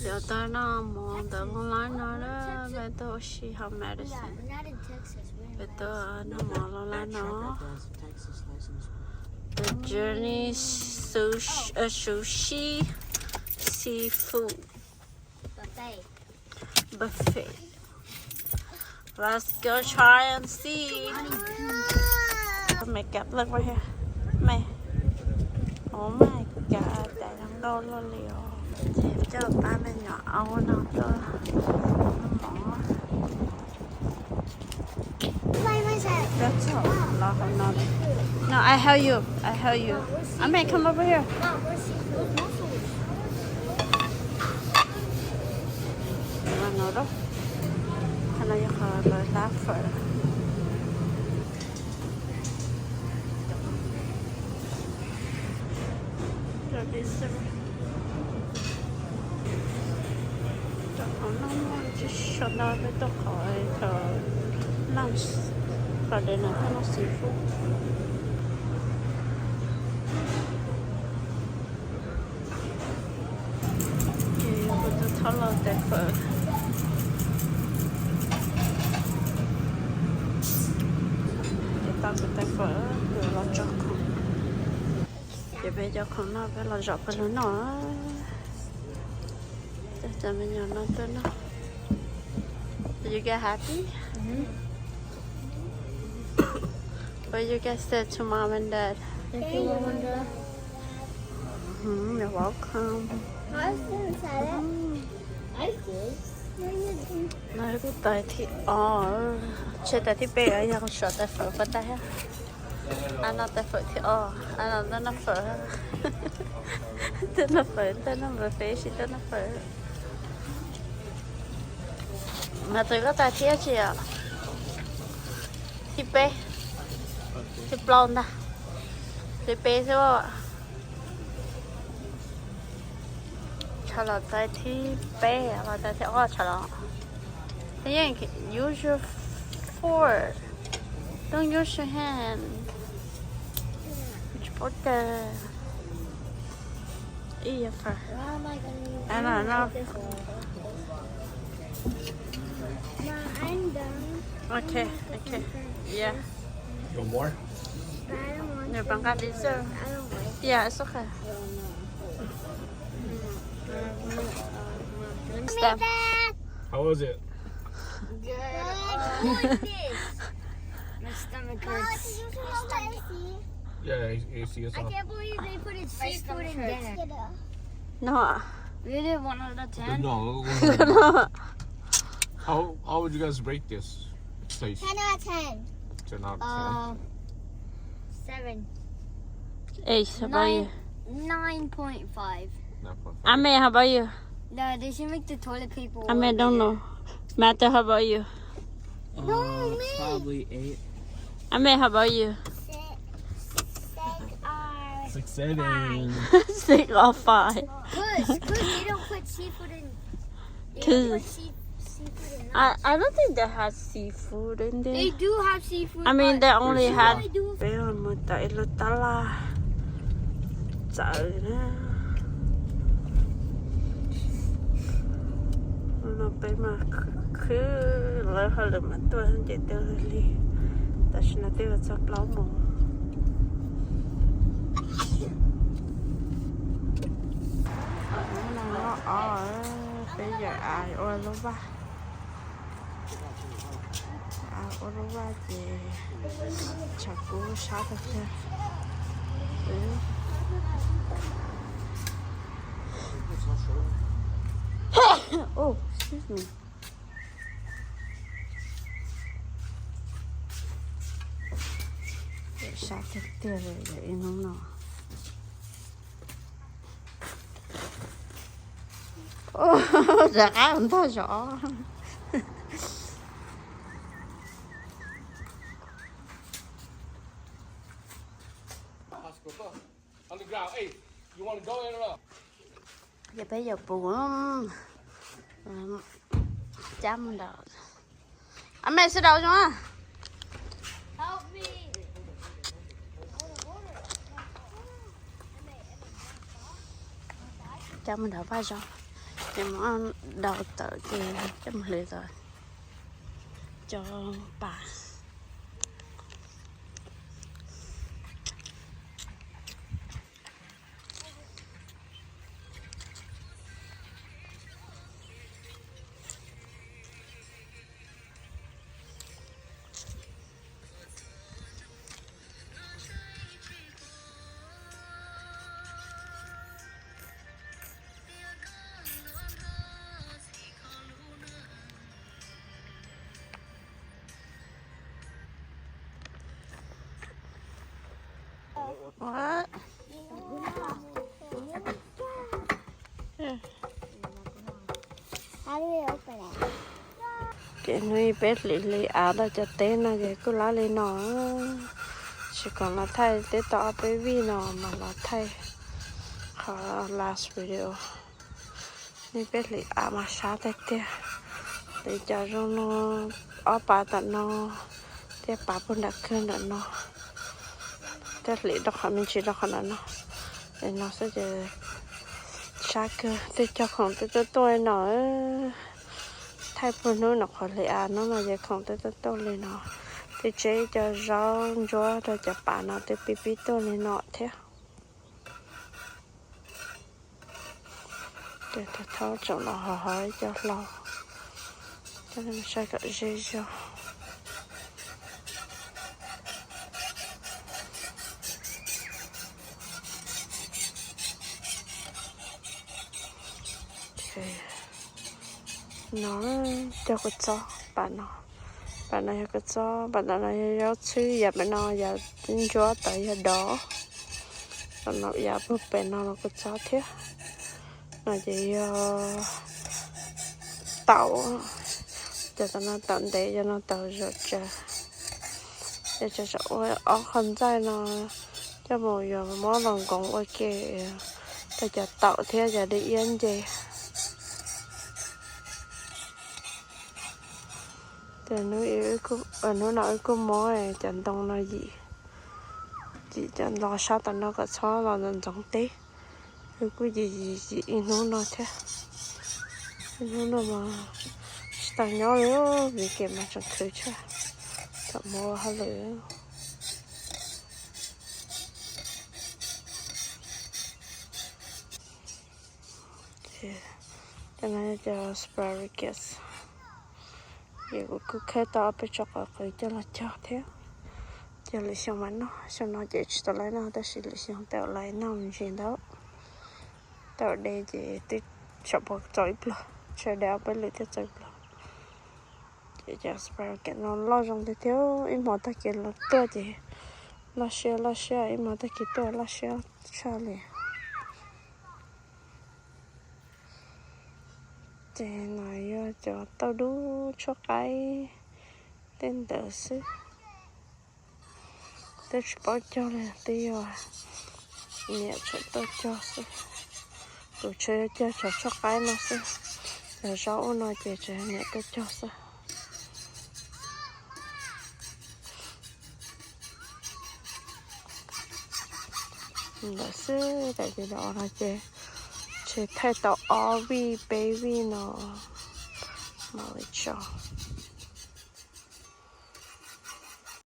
giờ tới nó mua tớ mua lái nó đó bây tôi she have medicine Not in Texas. bây tôi nó mua lái nó the journey sushi seafood buffet. Let's go try and see. Make up look right here. Mày. Oh my god, tại đang đô lo liều. Dẹp cho ba mẹ nhỏ áo nó cơ. Nó that's all. No, I help you. I help you. I may come over here. Nó đó. Cái này là lời lá phở. Rồi đi xem. Cho nó chỉ cho nó với tôi khỏi thở lunch. Và đây là nó seafood. Thì tôi thở là đẹp phở. Tao sẽ phở rồi lo cho con. Thì bây giờ con nó phải lo dọc cái nó. Cho mình nhỏ nó tới nó. You get happy? What you guys said to mom and dad? Thank you, Mom and Dad. You're welcome. I didn't say that. I did. Nói cái tay thì chơi tay thì bé ấy không sợ tay phở bắt tay ha. Anh nói tay phở thì anh nói nó phở. Tên nó phở, tên nó vừa phê chỉ tên nó phở. Mà tôi có tay thì chị ạ. Thì bé. Thì blonde à. Thì bé chứ ạ. Chả là tay thì bé và tay thì chả là. Yeah, use your fork. Don't use your hand. Which fork? Eat first. How am I going to I don't know. this one? Ma, I'm done. Okay, okay. Yeah. You want more? But I don't want No, to. but I got this. I don't like it. Yeah, it's okay. Give me Step. that. How was it? Good. Like this. My stomach hurts. Yeah, you see us I all. can't believe they put it seafood in dinner. No. Really? 1 out of 10? No. No. How would you guys rate this place? 10 out of 10. 10 out of 7. Ace, how about you? 9.5. 10? 9.5. Ame, how about you? No, they should make the toilet paper. Ame, don't know. Matthew, how about you? No, me. Probably 8. Ame, how about you? 6, 7. 6 or 5. Cause they don't put seafood in. They Cause- don't put seafood in that. I don't think they have seafood in there. They do have seafood. I mean, but they only There's had. they do. Bé một tay là ta la. Sợ nè. Nó bé mà cứ lỡ hơi là mà tôi không chạy tới đi. Ta chỉ là tôi sắp lâu mà. Nó bây giờ ai ôi lúc ba. Ôi lúc ba thì chắc cũng sao thật chứ. Oh, excuse me. Để sao thật tiền rồi để nó nào. Dạ không thôi rõ. On the ground. Hey, you want to go in or not? Giờ bây giờ buồn chăm đầu. Anh mẹ sẽ đầu cho á. Help me. Chăm đầu ba cho. thì món đào tờ kia chấm lì rồi cho bà. What? How do we open it? Cái nuôi bé lì áo đó cho té nó vậy cứ lá lên nó chỉ còn là thay té tỏ bé vi nó mà là thay khó last video nuôi bé lì áo mà sát té té để cho nó ở bà tận nó té bà cũng đã khơi được nó té lì đó họ mình chỉ đó họ nó để nó sẽ giờ sát cơ té cho không té tôi nó thay phụ nữ nó khỏi lệ nó là giờ không tới tôi lên nó thì chế cho rau chúa rồi cho bà nó tới pipi tôi lên nó thế để tôi tháo cho nó hỏi cho lâu cho nên sẽ có gì cho nó cho cái cho bà nó cái cho bà nó giáo sư giờ bà nó giờ tin chúa tới giờ đó bà nó giờ bữa bên nó cái cho thế là gì tàu cho nó tận để cho nó tàu rồi cho ở không dài nó cho một giờ món lần còn ok cho tàu thế giờ đi yên gì thì nó nói có mối chẳng đông là gì chỉ chẳng lo sao tao nó có xóa là nên giống tí rồi cái gì nó nói thế nó mà tao nhớ nữa vì kể mà chẳng khởi cho tao mua hết rồi cho nên cho asparagus giờ cứ khé toไปchọc ở cái cho là cho thế giờ lấy xong mà nó xong nó chỉ tao lấy nó tao chỉ lấy xong tao lấy nó mình chuyện đó tao đây thì tao chọc vào trời bự trời đào bên lưỡi tao trời bự giờ cho asparagus nó lo trong thì thiếu em mò tao kia là to thì lo xe em mò tao kia to lo xe sao liền thì nói cho tao đu cho cái tên tờ sư tao chỉ bảo cho là tiêu nhẹ cho tao cho sư rồi chơi cho cái nó sư rồi rau nó chỉ nhẹ tao cho sư tờ sư tại vì đó là chỉ thay tao ovi baby nó mà cho